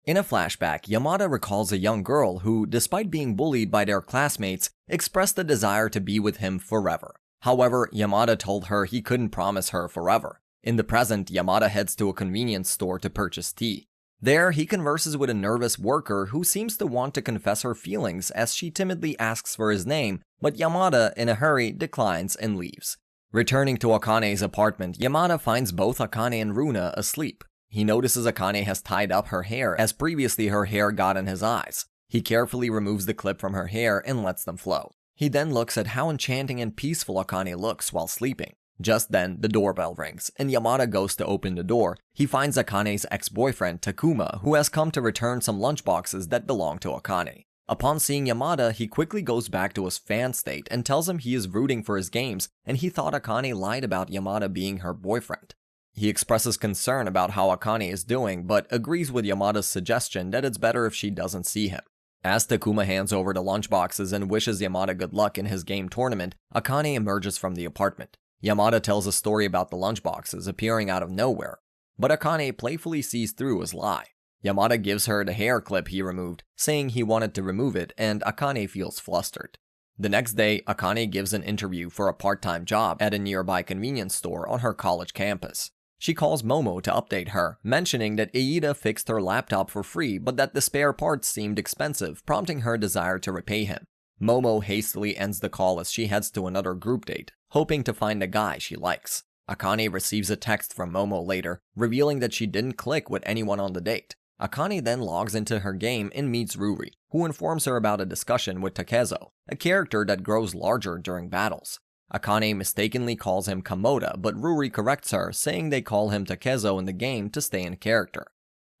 In a flashback, Yamada recalls a young girl who, despite being bullied by their classmates, expressed a desire to be with him forever. However, Yamada told her he couldn't promise her forever. In the present, Yamada heads to a convenience store to purchase tea. There, he converses with a nervous worker who seems to want to confess her feelings as she timidly asks for his name, but Yamada, in a hurry, declines and leaves. Returning to Akane's apartment, Yamada finds both Akane and Runa asleep. He notices Akane has tied up her hair as previously her hair got in his eyes. He carefully removes the clip from her hair and lets them flow. He then looks at how enchanting and peaceful Akane looks while sleeping. Just then, the doorbell rings, and Yamada goes to open the door. He finds Akane's ex-boyfriend, Takuma, who has come to return some lunchboxes that belong to Akane. Upon seeing Yamada, he quickly goes back to his fan state and tells him he is rooting for his games, and he thought Akane lied about Yamada being her boyfriend. He expresses concern about how Akane is doing, but agrees with Yamada's suggestion that it's better if she doesn't see him. As Takuma hands over the lunchboxes and wishes Yamada good luck in his game tournament, Akane emerges from the apartment. Yamada tells a story about the lunchboxes appearing out of nowhere, but Akane playfully sees through his lie. Yamada gives her the hair clip he removed, saying he wanted to remove it, and Akane feels flustered. The next day, Akane gives an interview for a part-time job at a nearby convenience store on her college campus. She calls Momo to update her, mentioning that Eida fixed her laptop for free but that the spare parts seemed expensive, prompting her desire to repay him. Momo hastily ends the call as she heads to another group date, hoping to find a guy she likes. Akane receives a text from Momo later, revealing that she didn't click with anyone on the date. Akane then logs into her game and meets Ruri, who informs her about a discussion with Takezo, a character that grows larger during battles. Akane mistakenly calls him Kamoda, but Ruri corrects her, saying they call him Takezo in the game to stay in character.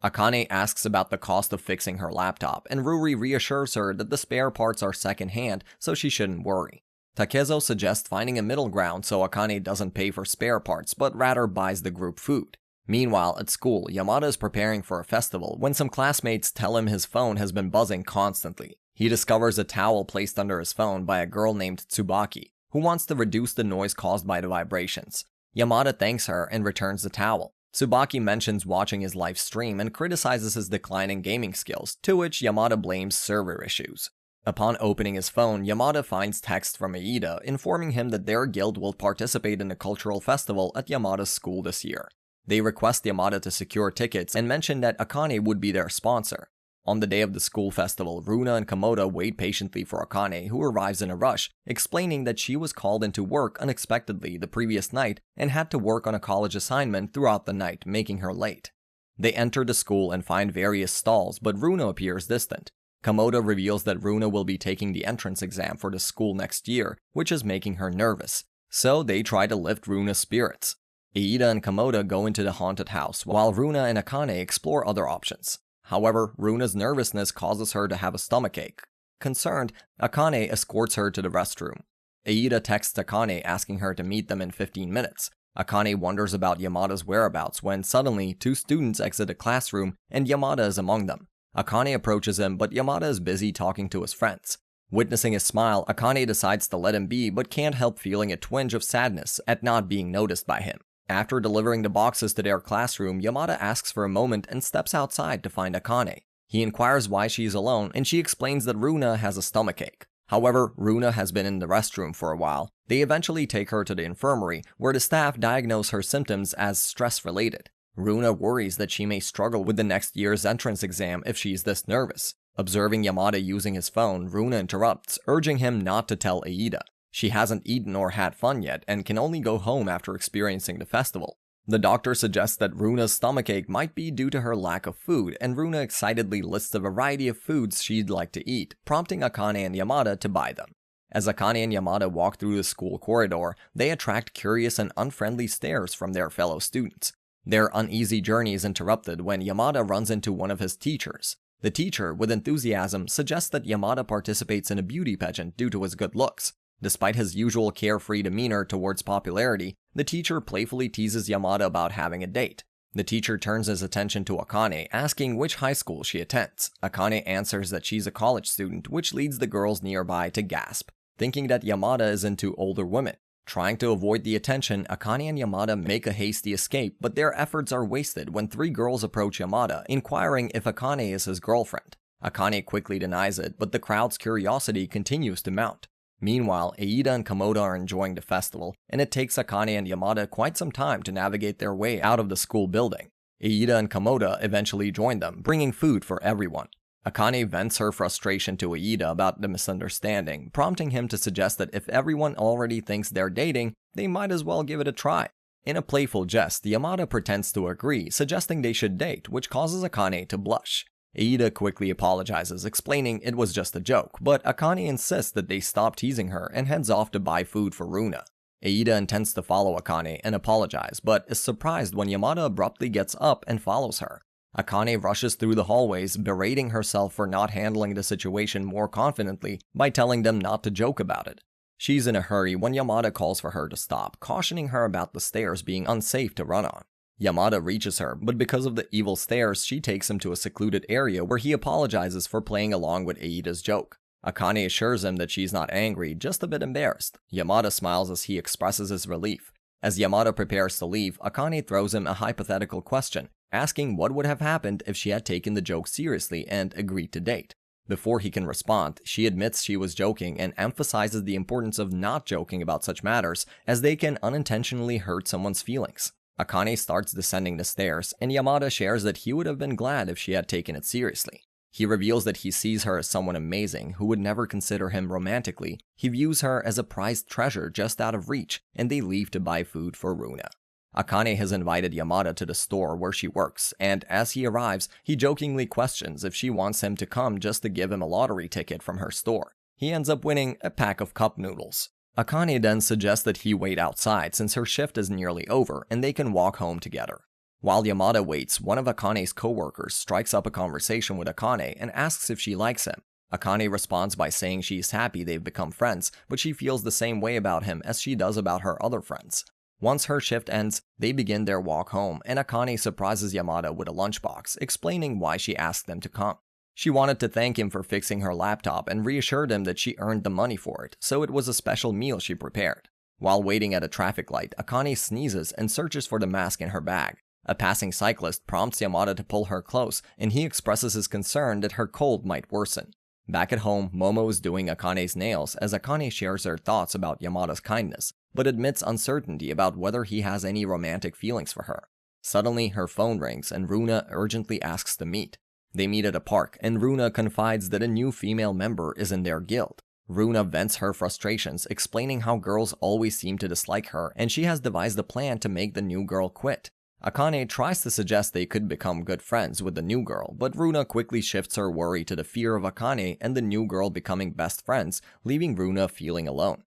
Akane asks about the cost of fixing her laptop, and Ruri reassures her that the spare parts are second-hand, so she shouldn't worry. Takezo suggests finding a middle ground so Akane doesn't pay for spare parts, but rather buys the group food. Meanwhile, at school, Yamada is preparing for a festival when some classmates tell him his phone has been buzzing constantly. He discovers a towel placed under his phone by a girl named Tsubaki, who wants to reduce the noise caused by the vibrations. Yamada thanks her and returns the towel. Tsubaki mentions watching his live stream and criticizes his decline in gaming skills, to which Yamada blames server issues. Upon opening his phone, Yamada finds text from Eida informing him that their guild will participate in a cultural festival at Yamada's school this year. They request Yamada to secure tickets and mention that Akane would be their sponsor. On the day of the school festival, Runa and Kamoda wait patiently for Akane, who arrives in a rush, explaining that she was called into work unexpectedly the previous night and had to work on a college assignment throughout the night, making her late. They enter the school and find various stalls, but Runa appears distant. Kamoda reveals that Runa will be taking the entrance exam for the school next year, which is making her nervous. So they try to lift Runa's spirits. Eida and Kamoda go into the haunted house, while Runa and Akane explore other options. However, Runa's nervousness causes her to have a stomachache. Concerned, Akane escorts her to the restroom. Eida texts Akane asking her to meet them in 15 minutes. Akane wonders about Yamada's whereabouts when suddenly 2 students exit a classroom and Yamada is among them. Akane approaches him, but Yamada is busy talking to his friends. Witnessing his smile, Akane decides to let him be but can't help feeling a twinge of sadness at not being noticed by him. After delivering the boxes to their classroom, Yamada asks for a moment and steps outside to find Akane. He inquires why she is alone, and she explains that Runa has a stomachache. However, Runa has been in the restroom for a while. They eventually take her to the infirmary, where the staff diagnose her symptoms as stress-related. Runa worries that she may struggle with the next year's entrance exam if she's this nervous. Observing Yamada using his phone, Runa interrupts, urging him not to tell Eida. She hasn't eaten or had fun yet and can only go home after experiencing the festival. The doctor suggests that Runa's stomachache might be due to her lack of food, and Runa excitedly lists a variety of foods she'd like to eat, prompting Akane and Yamada to buy them. As Akane and Yamada walk through the school corridor, they attract curious and unfriendly stares from their fellow students. Their uneasy journey is interrupted when Yamada runs into one of his teachers. The teacher, with enthusiasm, suggests that Yamada participates in a beauty pageant due to his good looks. Despite his usual carefree demeanor towards popularity, the teacher playfully teases Yamada about having a date. The teacher turns his attention to Akane, asking which high school she attends. Akane answers that she's a college student, which leads the girls nearby to gasp, thinking that Yamada is into older women. Trying to avoid the attention, Akane and Yamada make a hasty escape, but their efforts are wasted when three girls approach Yamada, inquiring if Akane is his girlfriend. Akane quickly denies it, but the crowd's curiosity continues to mount. Meanwhile, Aida and Komoda are enjoying the festival, and it takes Akane and Yamada quite some time to navigate their way out of the school building. Aida and Komoda eventually join them, bringing food for everyone. Akane vents her frustration to Aida about the misunderstanding, prompting him to suggest that if everyone already thinks they're dating, they might as well give it a try. In a playful jest, Yamada pretends to agree, suggesting they should date, which causes Akane to blush. Aida quickly apologizes, explaining it was just a joke, but Akane insists that they stop teasing her and heads off to buy food for Runa. Aida intends to follow Akane and apologize, but is surprised when Yamada abruptly gets up and follows her. Akane rushes through the hallways, berating herself for not handling the situation more confidently by telling them not to joke about it. She's in a hurry when Yamada calls for her to stop, cautioning her about the stairs being unsafe to run on. Yamada reaches her, but because of the evil stairs, she takes him to a secluded area where he apologizes for playing along with Aida's joke. Akane assures him that she's not angry, just a bit embarrassed. Yamada smiles as he expresses his relief. As Yamada prepares to leave, Akane throws him a hypothetical question, asking what would have happened if she had taken the joke seriously and agreed to date. Before he can respond, she admits she was joking and emphasizes the importance of not joking about such matters, as they can unintentionally hurt someone's feelings. Akane starts descending the stairs, and Yamada shares that he would have been glad if she had taken it seriously. He reveals that he sees her as someone amazing who would never consider him romantically. He views her as a prized treasure just out of reach, and they leave to buy food for Runa. Akane has invited Yamada to the store where she works, and as he arrives, he jokingly questions if she wants him to come just to give him a lottery ticket from her store. He ends up winning a pack of cup noodles. Akane then suggests that he wait outside since her shift is nearly over and they can walk home together. While Yamada waits, one of Akane's co-workers strikes up a conversation with Akane and asks if she likes him. Akane responds by saying she's happy they've become friends, but she feels the same way about him as she does about her other friends. Once her shift ends, they begin their walk home, and Akane surprises Yamada with a lunchbox, explaining why she asked them to come. She wanted to thank him for fixing her laptop and reassured him that she earned the money for it, so it was a special meal she prepared. While waiting at a traffic light, Akane sneezes and searches for the mask in her bag. A passing cyclist prompts Yamada to pull her close, and he expresses his concern that her cold might worsen. Back at home, Momo is doing Akane's nails as Akane shares her thoughts about Yamada's kindness, but admits uncertainty about whether he has any romantic feelings for her. Suddenly, her phone rings and Runa urgently asks to meet. They meet at a park, and Runa confides that a new female member is in their guild. Runa vents her frustrations, explaining how girls always seem to dislike her, and she has devised a plan to make the new girl quit. Akane tries to suggest they could become good friends with the new girl, but Runa quickly shifts her worry to the fear of Akane and the new girl becoming best friends, leaving Runa feeling alone.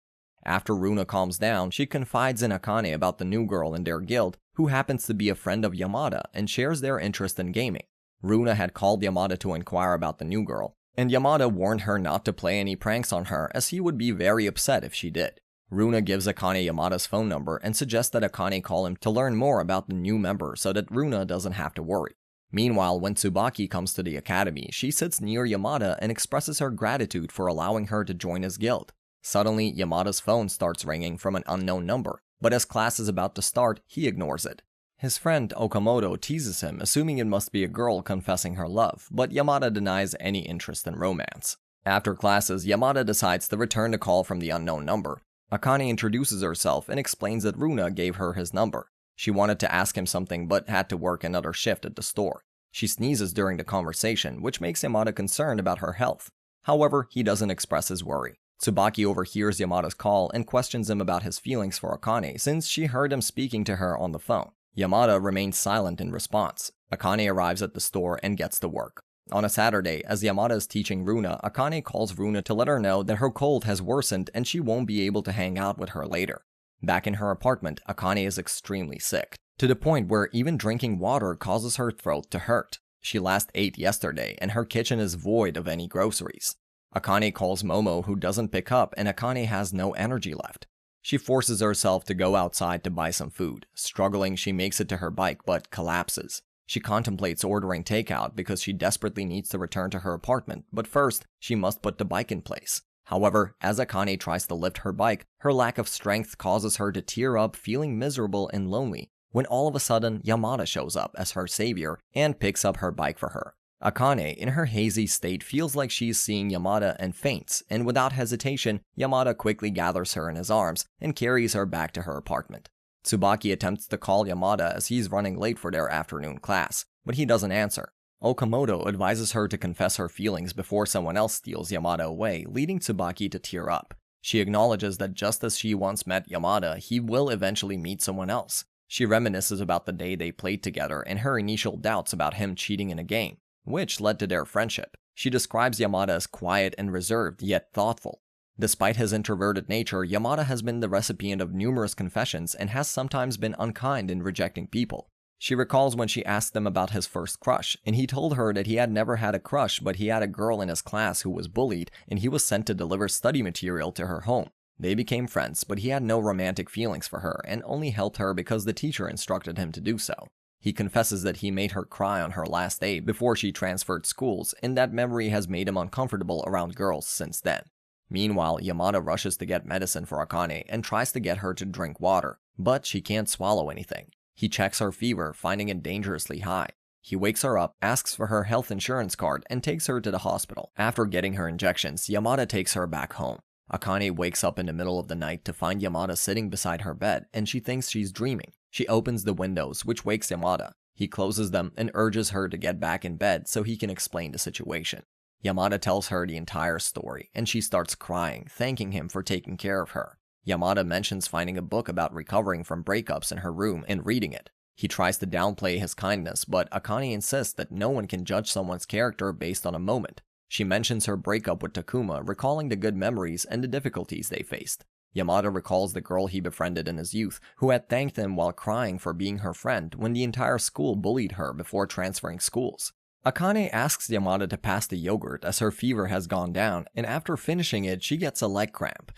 After Runa calms down, she confides in Akane about the new girl in their guild, who happens to be a friend of Yamada and shares their interest in gaming. Runa had called Yamada to inquire about the new girl, and Yamada warned her not to play any pranks on her as he would be very upset if she did. Runa gives Akane Yamada's phone number and suggests that Akane call him to learn more about the new member so that Runa doesn't have to worry. Meanwhile, when Tsubaki comes to the academy, she sits near Yamada and expresses her gratitude for allowing her to join his guild. Suddenly, Yamada's phone starts ringing from an unknown number, but as class is about to start, he ignores it. His friend Okamoto teases him, assuming it must be a girl confessing her love, but Yamada denies any interest in romance. After classes, Yamada decides to return the call from the unknown number. Akane introduces herself and explains that Runa gave her his number. She wanted to ask him something but had to work another shift at the store. She sneezes during the conversation, which makes Yamada concerned about her health. However, he doesn't express his worry. Tsubaki overhears Yamada's call and questions him about his feelings for Akane since she heard him speaking to her on the phone. Yamada remains silent in response. Akane arrives at the store and gets to work. On a Saturday, as Yamada is teaching Runa, Akane calls Runa to let her know that her cold has worsened and she won't be able to hang out with her later. Back in her apartment, Akane is extremely sick, to the point where even drinking water causes her throat to hurt. She last ate yesterday, and her kitchen is void of any groceries. Akane calls Momo, who doesn't pick up, and Akane has no energy left. She forces herself to go outside to buy some food. Struggling, she makes it to her bike, but collapses. She contemplates ordering takeout because she desperately needs to return to her apartment, but first, she must put the bike in place. However, as Akane tries to lift her bike, her lack of strength causes her to tear up, feeling miserable and lonely, when all of a sudden Yamada shows up as her savior and picks up her bike for her. Akane, in her hazy state, feels like she's seeing Yamada and faints, and without hesitation, Yamada quickly gathers her in his arms and carries her back to her apartment. Tsubaki attempts to call Yamada as he's running late for their afternoon class, but he doesn't answer. Okamoto advises her to confess her feelings before someone else steals Yamada away, leading Tsubaki to tear up. She acknowledges that just as she once met Yamada, he will eventually meet someone else. She reminisces about the day they played together and her initial doubts about him cheating in a game, which led to their friendship. She describes Yamada as quiet and reserved, yet thoughtful. Despite his introverted nature, Yamada has been the recipient of numerous confessions and has sometimes been unkind in rejecting people. She recalls when she asked him about his first crush, and he told her that he had never had a crush, but he had a girl in his class who was bullied, and he was sent to deliver study material to her home. They became friends, but he had no romantic feelings for her, and only helped her because the teacher instructed him to do so. He confesses that he made her cry on her last day before she transferred schools, and that memory has made him uncomfortable around girls since then. Meanwhile, Yamada rushes to get medicine for Akane and tries to get her to drink water, but she can't swallow anything. He checks her fever, finding it dangerously high. He wakes her up, asks for her health insurance card, and takes her to the hospital. After getting her injections, Yamada takes her back home. Akane wakes up in the middle of the night to find Yamada sitting beside her bed, and she thinks she's dreaming. She opens the windows, which wakes Yamada. He closes them and urges her to get back in bed so he can explain the situation. Yamada tells her the entire story, and she starts crying, thanking him for taking care of her. Yamada mentions finding a book about recovering from breakups in her room and reading it. He tries to downplay his kindness, but Akane insists that no one can judge someone's character based on a moment. She mentions her breakup with Takuma, recalling the good memories and the difficulties they faced. Yamada recalls the girl he befriended in his youth, who had thanked him while crying for being her friend when the entire school bullied her before transferring schools. Akane asks Yamada to pass the yogurt as her fever has gone down, and after finishing it, she gets a leg cramp.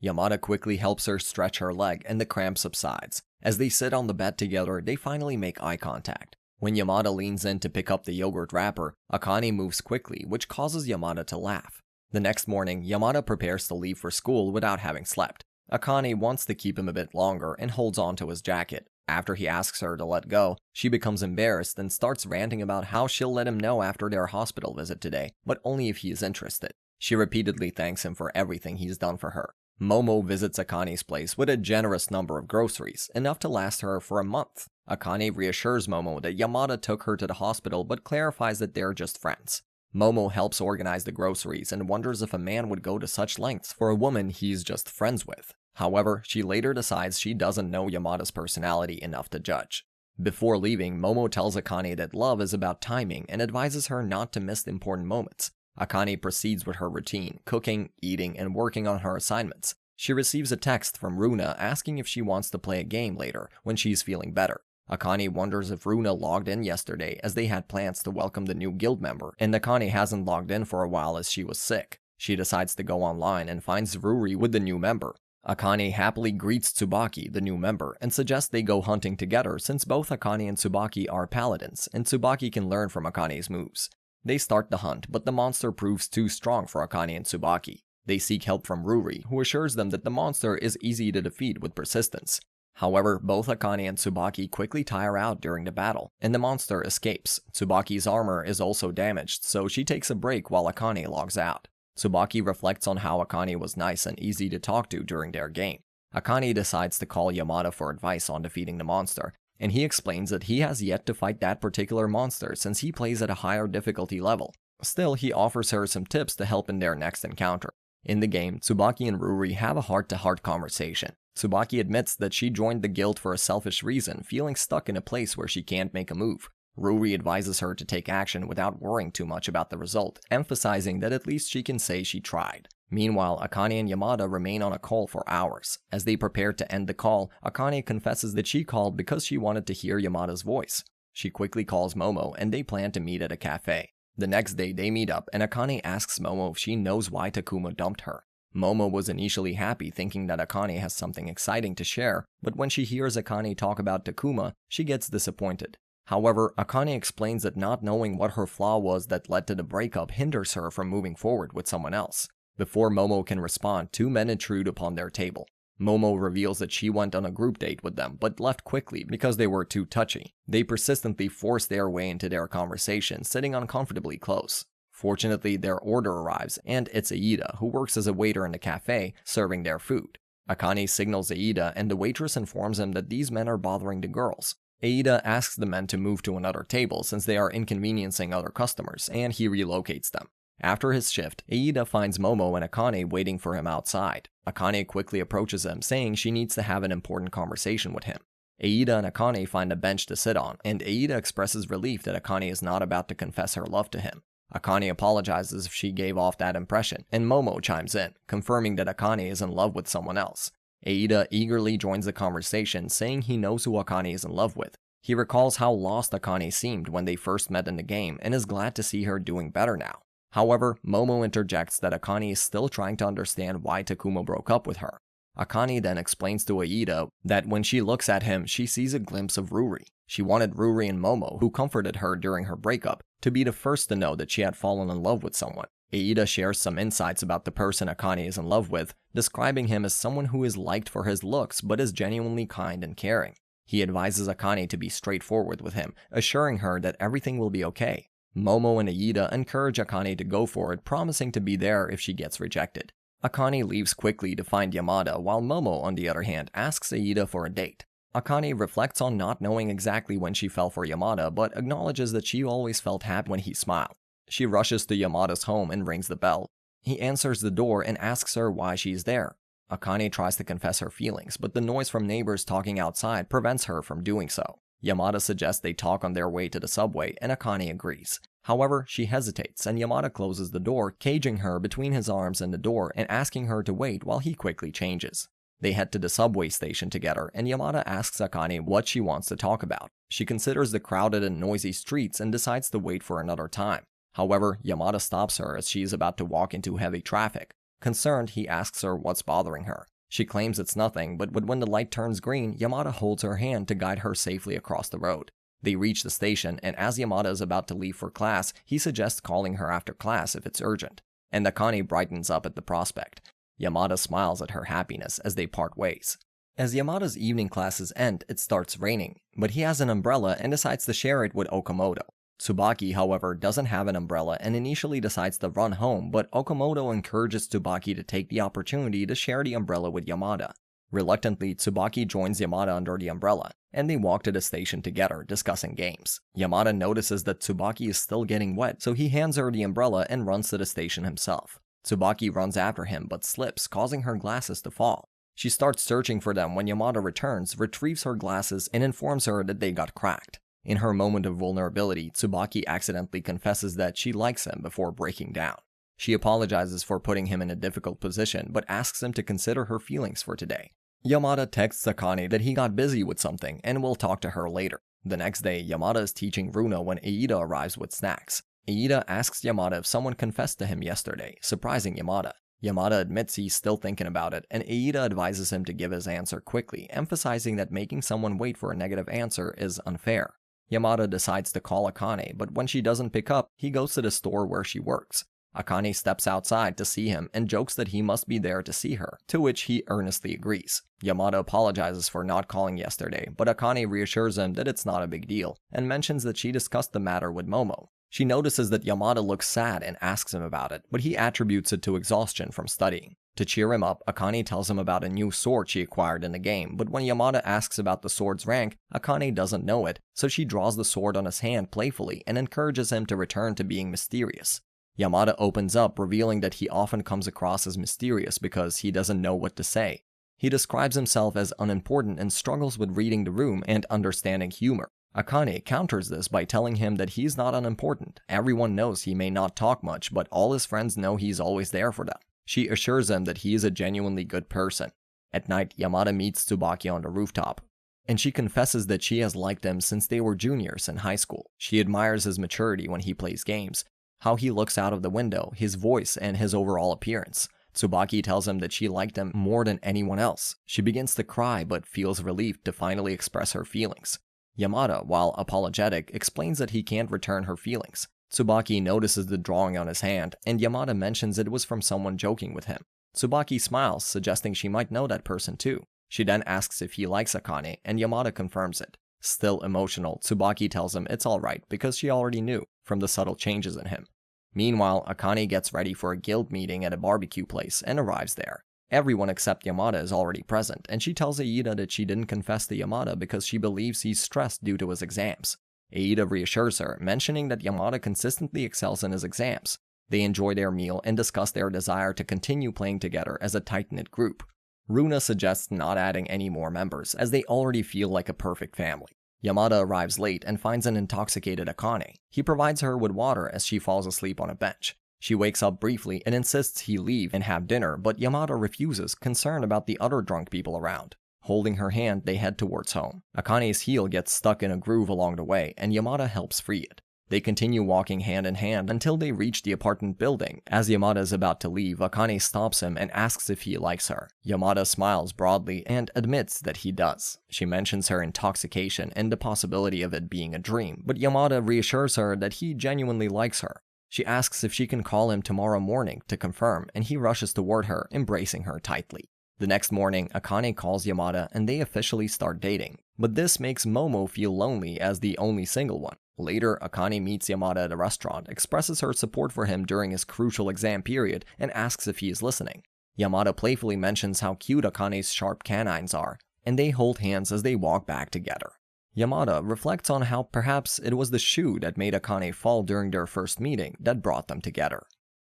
Yamada quickly helps her stretch her leg, and the cramp subsides. As they sit on the bed together, they finally make eye contact. When Yamada leans in to pick up the yogurt wrapper, Akane moves quickly, which causes Yamada to laugh. The next morning, Yamada prepares to leave for school without having slept. Akane wants to keep him a bit longer and holds on to his jacket. After he asks her to let go, she becomes embarrassed and starts ranting about how she'll let him know after their hospital visit today, but only if he is interested. She repeatedly thanks him for everything he's done for her. Momo visits Akane's place with a generous number of groceries, enough to last her for a month. Akane reassures Momo that Yamada took her to the hospital but clarifies that they're just friends. Momo helps organize the groceries and wonders if a man would go to such lengths for a woman he's just friends with. However, she later decides she doesn't know Yamada's personality enough to judge. Before leaving, Momo tells Akane that love is about timing and advises her not to miss important moments. Akane proceeds with her routine, cooking, eating, and working on her assignments. She receives a text from Runa asking if she wants to play a game later when she's feeling better. Akane wonders if Runa logged in yesterday as they had plans to welcome the new guild member, and Akane hasn't logged in for a while as she was sick. She decides to go online and finds Ruri with the new member. Akane happily greets Tsubaki, the new member, and suggests they go hunting together since both Akane and Tsubaki are paladins, and Tsubaki can learn from Akane's moves. They start the hunt, but the monster proves too strong for Akane and Tsubaki. They seek help from Ruri, who assures them that the monster is easy to defeat with persistence. However, both Akane and Tsubaki quickly tire out during the battle, and the monster escapes. Tsubaki's armor is also damaged, so she takes a break while Akane logs out. Tsubaki reflects on how Akane was nice and easy to talk to during their game. Akane decides to call Yamada for advice on defeating the monster, and he explains that he has yet to fight that particular monster since he plays at a higher difficulty level. Still, he offers her some tips to help in their next encounter. In the game, Tsubaki and Ruri have a heart-to-heart conversation. Tsubaki admits that she joined the guild for a selfish reason, feeling stuck in a place where she can't make a move. Ruri advises her to take action without worrying too much about the result, emphasizing that at least she can say she tried. Meanwhile, Akane and Yamada remain on a call for hours. As they prepare to end the call, Akane confesses that she called because she wanted to hear Yamada's voice. She quickly calls Momo, and they plan to meet at a cafe. The next day, they meet up, and Akane asks Momo if she knows why Takuma dumped her. Momo was initially happy, thinking that Akane has something exciting to share, but when she hears Akane talk about Takuma, she gets disappointed. However, Akane explains that not knowing what her flaw was that led to the breakup hinders her from moving forward with someone else. Before Momo can respond, two men intrude upon their table. Momo reveals that she went on a group date with them, but left quickly because they were too touchy. They persistently force their way into their conversation, sitting uncomfortably close. Fortunately, their order arrives, and it's Aida, who works as a waiter in the cafe, serving their food. Akane signals Aida, and the waitress informs him that these men are bothering the girls. Aida asks the men to move to another table since they are inconveniencing other customers, and he relocates them. After his shift, Aida finds Momo and Akane waiting for him outside. Akane quickly approaches him, saying she needs to have an important conversation with him. Aida and Akane find a bench to sit on, and Aida expresses relief that Akane is not about to confess her love to him. Akane apologizes if she gave off that impression, and Momo chimes in, confirming that Akane is in love with someone else. Aida eagerly joins the conversation, saying he knows who Akane is in love with. He recalls how lost Akane seemed when they first met in the game, and is glad to see her doing better now. However, Momo interjects that Akane is still trying to understand why Takuma broke up with her. Akane then explains to Aida that when she looks at him, she sees a glimpse of Ruri. She wanted Ruri and Momo, who comforted her during her breakup, to be the first to know that she had fallen in love with someone. Aida shares some insights about the person Akane is in love with, describing him as someone who is liked for his looks but is genuinely kind and caring. He advises Akane to be straightforward with him, assuring her that everything will be okay. Momo and Aida encourage Akane to go for it, promising to be there if she gets rejected. Akane leaves quickly to find Yamada, while Momo, on the other hand, asks Aida for a date. Akane reflects on not knowing exactly when she fell for Yamada, but acknowledges that she always felt happy when he smiled. She rushes to Yamada's home and rings the bell. He answers the door and asks her why she's there. Akane tries to confess her feelings, but the noise from neighbors talking outside prevents her from doing so. Yamada suggests they talk on their way to the subway, and Akane agrees. However, she hesitates, and Yamada closes the door, caging her between his arms and the door and asking her to wait while he quickly changes. They head to the subway station together, and Yamada asks Akane what she wants to talk about. She considers the crowded and noisy streets and decides to wait for another time. However, Yamada stops her as she is about to walk into heavy traffic. Concerned, he asks her what's bothering her. She claims it's nothing, but when the light turns green, Yamada holds her hand to guide her safely across the road. They reach the station, and as Yamada is about to leave for class, he suggests calling her after class if it's urgent. And Akane brightens up at the prospect. Yamada smiles at her happiness as they part ways. As Yamada's evening classes end, it starts raining, but he has an umbrella and decides to share it with Okamoto. Tsubaki, however, doesn't have an umbrella and initially decides to run home, but Okamoto encourages Tsubaki to take the opportunity to share the umbrella with Yamada. Reluctantly, Tsubaki joins Yamada under the umbrella, and they walk to the station together, discussing games. Yamada notices that Tsubaki is still getting wet, so he hands her the umbrella and runs to the station himself. Tsubaki runs after him but slips, causing her glasses to fall. She starts searching for them when Yamada returns, retrieves her glasses, and informs her that they got cracked. In her moment of vulnerability, Tsubaki accidentally confesses that she likes him before breaking down. She apologizes for putting him in a difficult position, but asks him to consider her feelings for today. Yamada texts Akane that he got busy with something and will talk to her later. The next day, Yamada is teaching Runo when Aida arrives with snacks. Aida asks Yamada if someone confessed to him yesterday, surprising Yamada. Yamada admits he's still thinking about it, and Aida advises him to give his answer quickly, emphasizing that making someone wait for a negative answer is unfair. Yamada decides to call Akane, but when she doesn't pick up, he goes to the store where she works. Akane steps outside to see him and jokes that he must be there to see her, to which he earnestly agrees. Yamada apologizes for not calling yesterday, but Akane reassures him that it's not a big deal, and mentions that she discussed the matter with Momo. She notices that Yamada looks sad and asks him about it, but he attributes it to exhaustion from studying. To cheer him up, Akane tells him about a new sword she acquired in the game, but when Yamada asks about the sword's rank, Akane doesn't know it, so she draws the sword on his hand playfully and encourages him to return to being mysterious. Yamada opens up, revealing that he often comes across as mysterious because he doesn't know what to say. He describes himself as unimportant and struggles with reading the room and understanding humor. Akane counters this by telling him that he's not unimportant. Everyone knows he may not talk much, but all his friends know he's always there for them. She assures him that he is a genuinely good person. At night, Yamada meets Tsubaki on the rooftop, and she confesses that she has liked him since they were juniors in high school. She admires his maturity when he plays games, how he looks out of the window, his voice, and his overall appearance. Tsubaki tells him that she liked him more than anyone else. She begins to cry but feels relieved to finally express her feelings. Yamada, while apologetic, explains that he can't return her feelings. Tsubaki notices the drawing on his hand, and Yamada mentions it was from someone joking with him. Tsubaki smiles, suggesting she might know that person too. She then asks if he likes Akane, and Yamada confirms it. Still emotional, Tsubaki tells him it's alright because she already knew from the subtle changes in him. Meanwhile, Akane gets ready for a guild meeting at a barbecue place and arrives there. Everyone except Yamada is already present, and she tells Aida that she didn't confess to Yamada because she believes he's stressed due to his exams. Aida reassures her, mentioning that Yamada consistently excels in his exams. They enjoy their meal and discuss their desire to continue playing together as a tight-knit group. Runa suggests not adding any more members, as they already feel like a perfect family. Yamada arrives late and finds an intoxicated Akane. He provides her with water as she falls asleep on a bench. She wakes up briefly and insists he leave and have dinner, but Yamada refuses, concerned about the other drunk people around. Holding her hand, they head towards home. Akane's heel gets stuck in a groove along the way, and Yamada helps free it. They continue walking hand in hand until they reach the apartment building. As Yamada is about to leave, Akane stops him and asks if he likes her. Yamada smiles broadly and admits that he does. She mentions her intoxication and the possibility of it being a dream, but Yamada reassures her that he genuinely likes her. She asks if she can call him tomorrow morning to confirm, and he rushes toward her, embracing her tightly. The next morning, Akane calls Yamada and they officially start dating. But this makes Momo feel lonely as the only single one. Later, Akane meets Yamada at a restaurant, expresses her support for him during his crucial exam period, and asks if he is listening. Yamada playfully mentions how cute Akane's sharp canines are, and they hold hands as they walk back together. Yamada reflects on how perhaps it was the shoe that made Akane fall during their first meeting that brought them together.